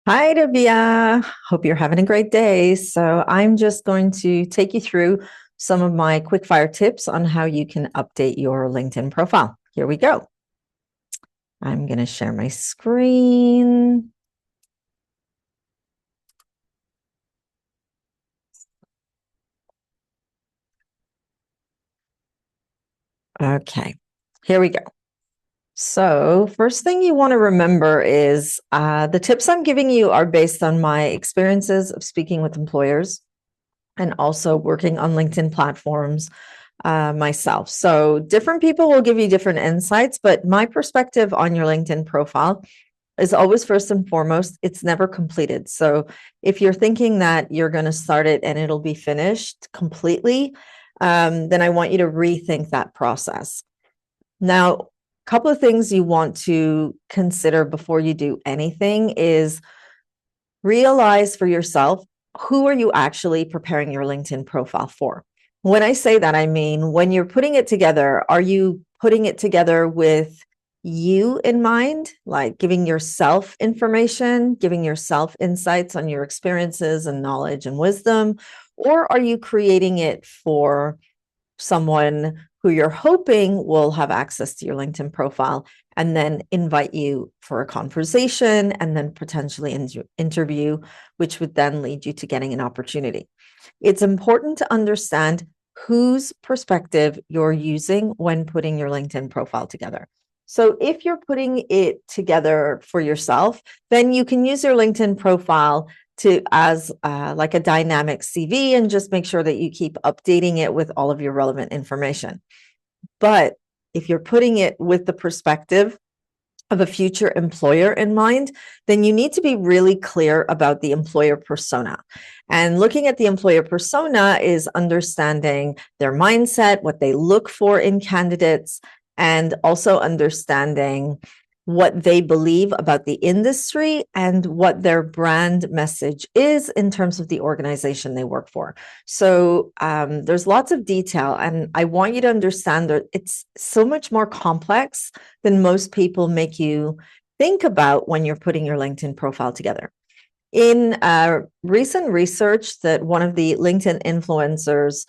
Hi, Rabia. Hope you're having a great day. So, I'm just going to take you through some of my quick fire tips on how you can update your LinkedIn profile. Here we go. I'm going to share my screen. Okay, here we go. So, first thing you want to remember is the tips I'm giving you are based on my experiences of speaking with employers and also working on LinkedIn platforms myself. So different people will give you different insights, but my perspective on your LinkedIn profile is always first and foremost, it's never completed. So if you're thinking that you're going to start it and it'll be finished completely, then I want you to rethink that process. Now, a couple of things you want to consider before you do anything is realize for yourself, who are you actually preparing your LinkedIn profile for? When I say that, I mean, when you're putting it together, are you putting it together with you in mind, like giving yourself information, giving yourself insights on your experiences and knowledge and wisdom? Or are you creating it for someone who you're hoping will have access to your LinkedIn profile and then invite you for a conversation and then potentially interview, which would then lead you to getting an opportunity? It's important to understand whose perspective you're using when putting your LinkedIn profile together. So if you're putting it together for yourself, then you can use your LinkedIn profile to as like a dynamic CV and just make sure that you keep updating it with all of your relevant information. But if you're putting it with the perspective of a future employer in mind, then you need to be really clear about the employer persona. And looking at the employer persona is understanding their mindset, what they look for in candidates, and also understanding what they believe about the industry and what their brand message is in terms of the organization they work for. So there's lots of detail, and I want you to understand that it's so much more complex than most people make you think about when you're putting your LinkedIn profile together. In recent research that one of the LinkedIn influencers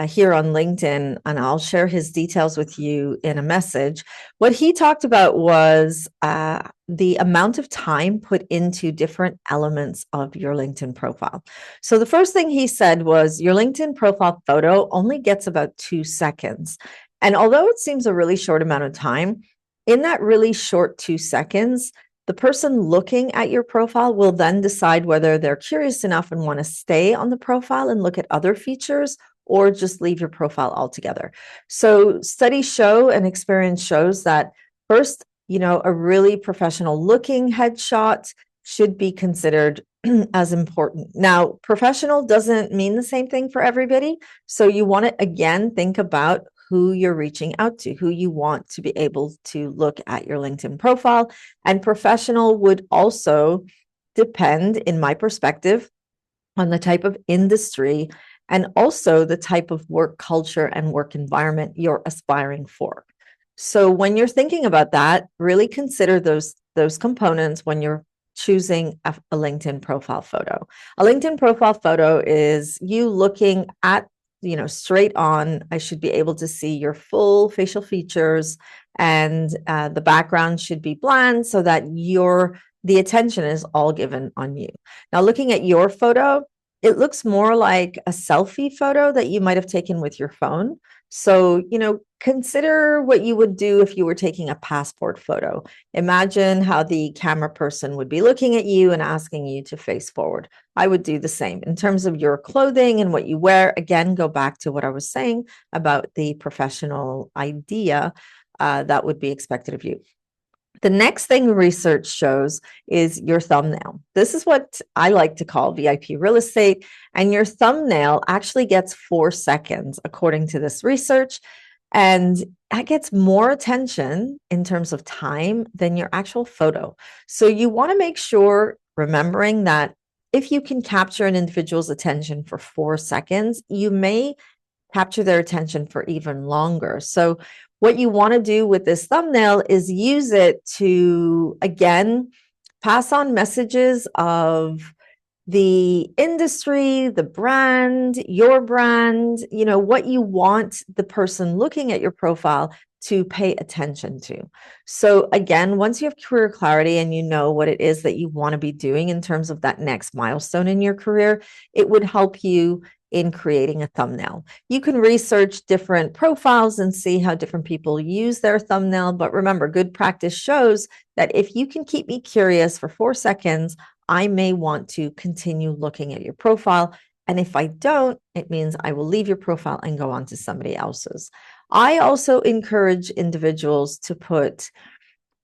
here on LinkedIn, and I'll share his details with you in a message. What he talked about was the amount of time put into different elements of your LinkedIn profile. So the first thing he said was your LinkedIn profile photo only gets about 2 seconds. And although it seems a really short amount of time, in that really short 2 seconds, the person looking at your profile will then decide whether they're curious enough and want to stay on the profile and look at other features or just leave your profile altogether. So studies show and experience shows that first, a really professional looking headshot should be considered as important. Now, professional doesn't mean the same thing for everybody. So you want to again think about who you're reaching out to, who you want to be able to look at your LinkedIn profile. And professional would also depend, in my perspective, on the type of industry and also the type of work culture and work environment you're aspiring for. So when you're thinking about that, really consider those components when you're choosing a LinkedIn profile photo. A LinkedIn profile photo is you looking at, straight on. I should be able to see your full facial features, and the background should be bland so that the attention is all given on you. Now, looking at your photo, it looks more like a selfie photo that you might have taken with your phone. So, consider what you would do if you were taking a passport photo. Imagine how the camera person would be looking at you and asking you to face forward. I would do the same. In terms of your clothing and what you wear, again, go back to what I was saying about the professional idea that would be expected of you. The next thing research shows is your thumbnail. This is what I like to call VIP real estate. And your thumbnail actually gets 4 seconds, according to this research. And that gets more attention in terms of time than your actual photo. So you want to make sure, remembering that if you can capture an individual's attention for 4 seconds, you may capture their attention for even longer. So what you want to do with this thumbnail is use it to, again, pass on messages of the industry, the brand, your brand, what you want the person looking at your profile to pay attention to. So again, once you have career clarity and you know what it is that you want to be doing in terms of that next milestone in your career, it would help you in creating a thumbnail. You can research different profiles and see how different people use their thumbnail. But remember, good practice shows that if you can keep me curious for 4 seconds, I may want to continue looking at your profile. And if I don't, it means I will leave your profile and go on to somebody else's. I also encourage individuals to put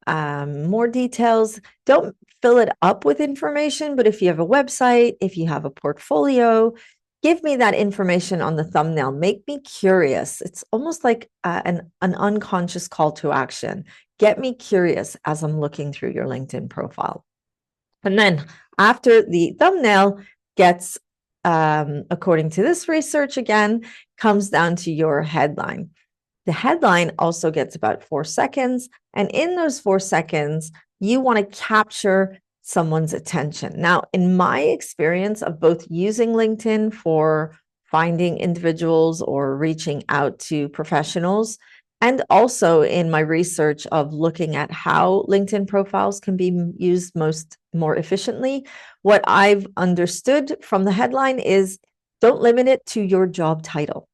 more details. Don't fill it up with information, but if you have a website, if you have a portfolio, give me that information on the thumbnail. Make me curious. It's almost like an unconscious call to action. Get me curious as I'm looking through your LinkedIn profile. And then after the thumbnail gets, according to this research again, comes down to your headline. The headline also gets about 4 seconds. And in those 4 seconds, you want to capture someone's attention. Now, in my experience of both using LinkedIn for finding individuals or reaching out to professionals, and also in my research of looking at how LinkedIn profiles can be used more efficiently, what I've understood from the headline is don't limit it to your job title.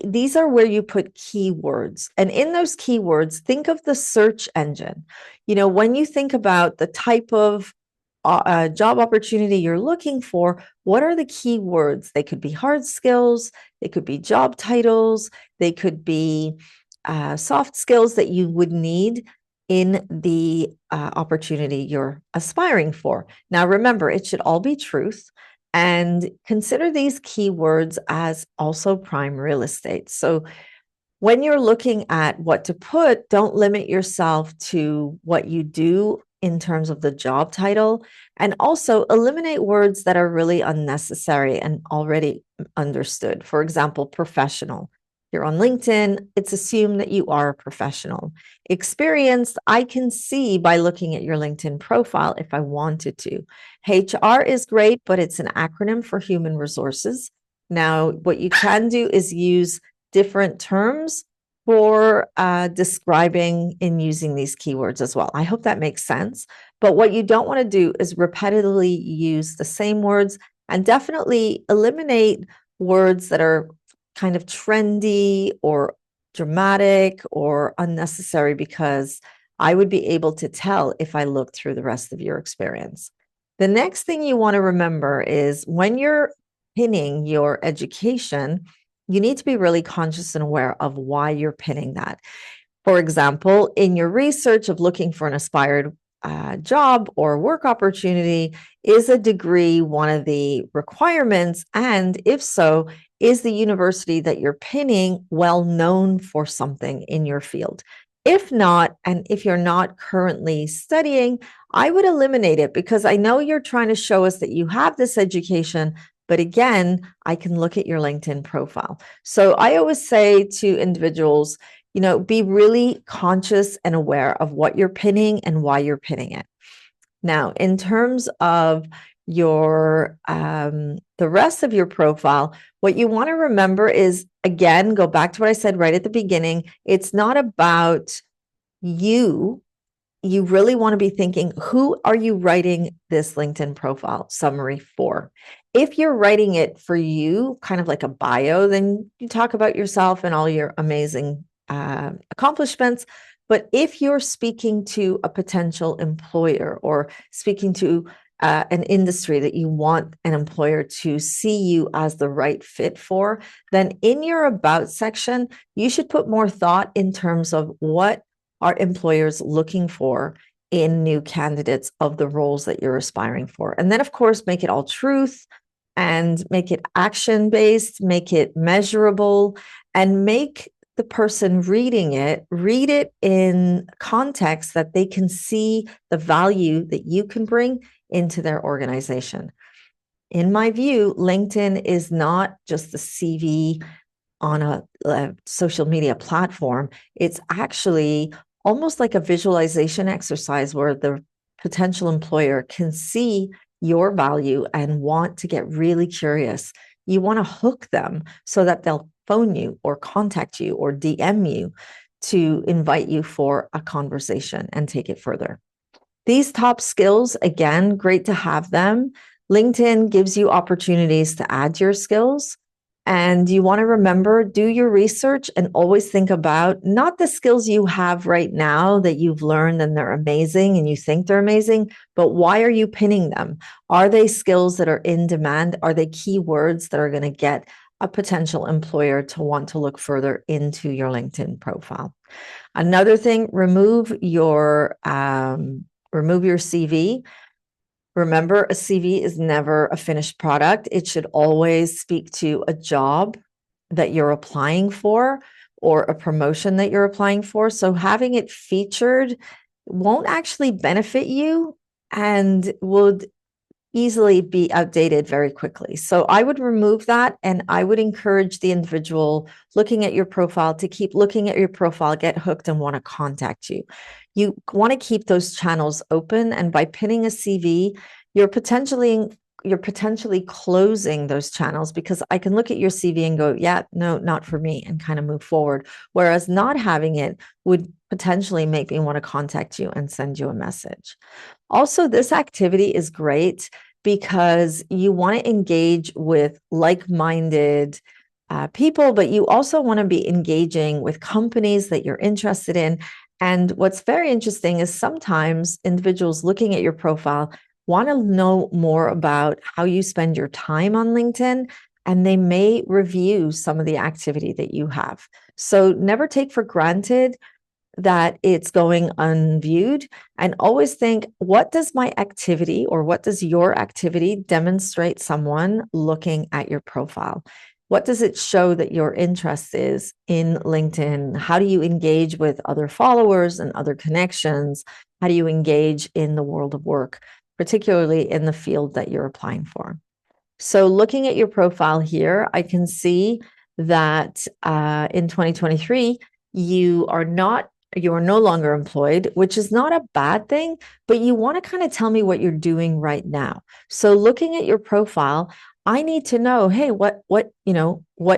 These are where you put keywords. And in those keywords, think of the search engine. When you think about the type of job opportunity you're looking for, what are the keywords? They could be hard skills, they could be job titles, they could be soft skills that you would need in the opportunity you're aspiring for. Now, remember, it should all be truth. And consider these keywords as also prime real estate. So when you're looking at what to put, don't limit yourself to what you do in terms of the job title, and also eliminate words that are really unnecessary and already understood. For example, professional. You're on LinkedIn, it's assumed that you are a professional. Experienced, I can see by looking at your LinkedIn profile if I wanted to. HR is great, but it's an acronym for human resources. Now, what you can do is use different terms for describing and using these keywords as well. I hope that makes sense. But what you don't want to do is repetitively use the same words, and definitely eliminate words that are kind of trendy or dramatic or unnecessary, because I would be able to tell if I look through the rest of your experience. The next thing you want to remember is when you're pinning your education, you need to be really conscious and aware of why you're pinning that. For example, in your research of looking for an aspired job or work opportunity, is a degree one of the requirements? And if so, is the university that you're pinning well known for something in your field? If not, and if you're not currently studying, I would eliminate it, because I know you're trying to show us that you have this education. But again, I can look at your LinkedIn profile. So I always say to individuals, be really conscious and aware of what you're pinning and why you're pinning it. Now, in terms of your the rest of your profile, what you want to remember is, again, go back to what I said right at the beginning. It's not about you. You really want to be thinking, who are you writing this LinkedIn profile summary for? If you're writing it for you, kind of like a bio, then you talk about yourself and all your amazing accomplishments. But if you're speaking to a potential employer or speaking to an industry that you want an employer to see you as the right fit for, then in your about section, you should put more thought in terms of what are employers looking for in new candidates of the roles that you're aspiring for. And then, of course, make it all truth and make it action-based, make it measurable, and make the person reading it, read it in context that they can see the value that you can bring into their organization. In my view, LinkedIn is not just the CV on a social media platform. It's actually almost like a visualization exercise where the potential employer can see your value and want to get really curious. You want to hook them so that they'll phone you or contact you or DM you to invite you for a conversation and take it further. These top skills, again, great to have them. LinkedIn gives you opportunities to add your skills. And you want to remember, do your research and always think about not the skills you have right now that you've learned and they're amazing and you think they're amazing, but why are you pinning them? Are they skills that are in demand? Are they keywords that are going to get a potential employer to want to look further into your LinkedIn profile? Another thing, remove your CV. Remember, a CV is never a finished product. It should always speak to a job that you're applying for or a promotion that you're applying for. So having it featured won't actually benefit you and would easily be outdated very quickly. So I would remove that, and I would encourage the individual looking at your profile to keep looking at your profile, get hooked, and want to contact you. You want to keep those channels open, and by pinning a CV, you're potentially closing those channels, because I can look at your CV and go, yeah, no, not for me, and kind of move forward. Whereas not having it would potentially make me want to contact you and send you a message. Also, this activity is great because you want to engage with like-minded people, but you also want to be engaging with companies that you're interested in. And what's very interesting is sometimes individuals looking at your profile want to know more about how you spend your time on LinkedIn, and they may review some of the activity that you have. So never take for granted that it's going unviewed, and always think, what does my activity or what does your activity demonstrate someone looking at your profile? What does it show that your interest is in LinkedIn? How do you engage with other followers and other connections? How do you engage in the world of work, particularly in the field that you're applying for? So looking at your profile here, I can see that in 2023, you are no longer employed, which is not a bad thing, but you want to kind of tell me what you're doing right now. So looking at your profile, I need to know, hey, what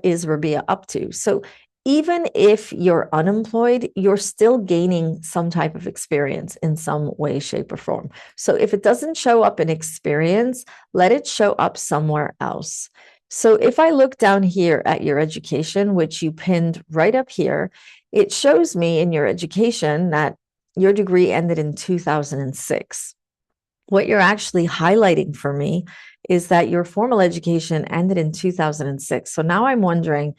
is Rabia up to? So even if you're unemployed, you're still gaining some type of experience in some way, shape, or form. So if it doesn't show up in experience, let it show up somewhere else. So if I look down here at your education, which you pinned right up here, it shows me in your education that your degree ended in 2006. What you're actually highlighting for me is that your formal education ended in 2006. So now I'm wondering,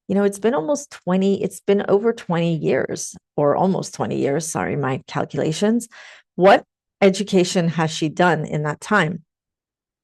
it's been over 20 years, or almost 20 years. Sorry, my calculations. What education has she done in that time?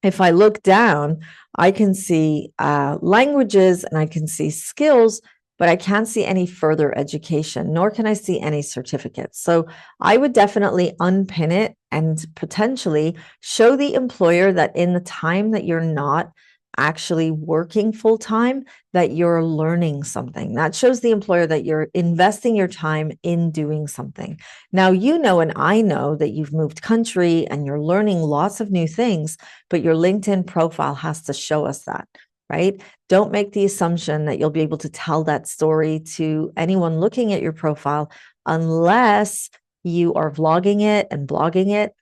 If I look down, I can see languages and I can see skills, but I can't see any further education, nor can I see any certificates. So I would definitely unpin it and potentially show the employer that in the time that you're not actually working full time, that you're learning something. That shows the employer that you're investing your time in doing something. Now, and I know that you've moved country and you're learning lots of new things, but your LinkedIn profile has to show us that, right? Don't make the assumption that you'll be able to tell that story to anyone looking at your profile unless you are vlogging it and blogging it.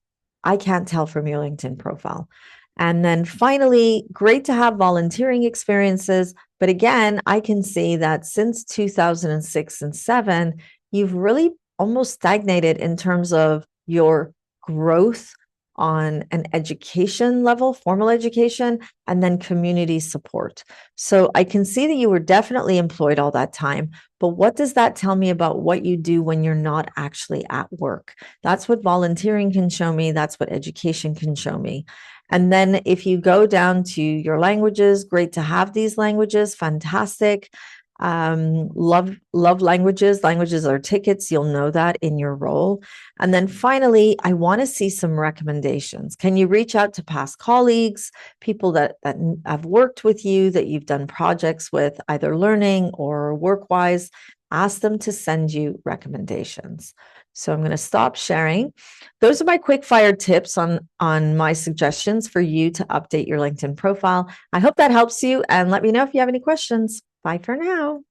I can't tell from your LinkedIn profile. And then finally, great to have volunteering experiences. But again, I can see that since 2006 and 7, you've really almost stagnated in terms of your growth on an education level, formal education, and then community support. So I can see that you were definitely employed all that time, but what does that tell me about what you do when you're not actually at work? That's what volunteering can show me. That's what education can show me. And then if you go down to your languages, great to have these languages, fantastic. Love languages. Languages are tickets. You'll know that in your role. And then finally, I want to see some recommendations. Can you reach out to past colleagues, people that have worked with you, that you've done projects with, either learning or work-wise? Ask them to send you recommendations. So I'm going to stop sharing. Those are my quick fire tips on my suggestions for you to update your LinkedIn profile. I hope that helps you, and let me know if you have any questions. Bye for now.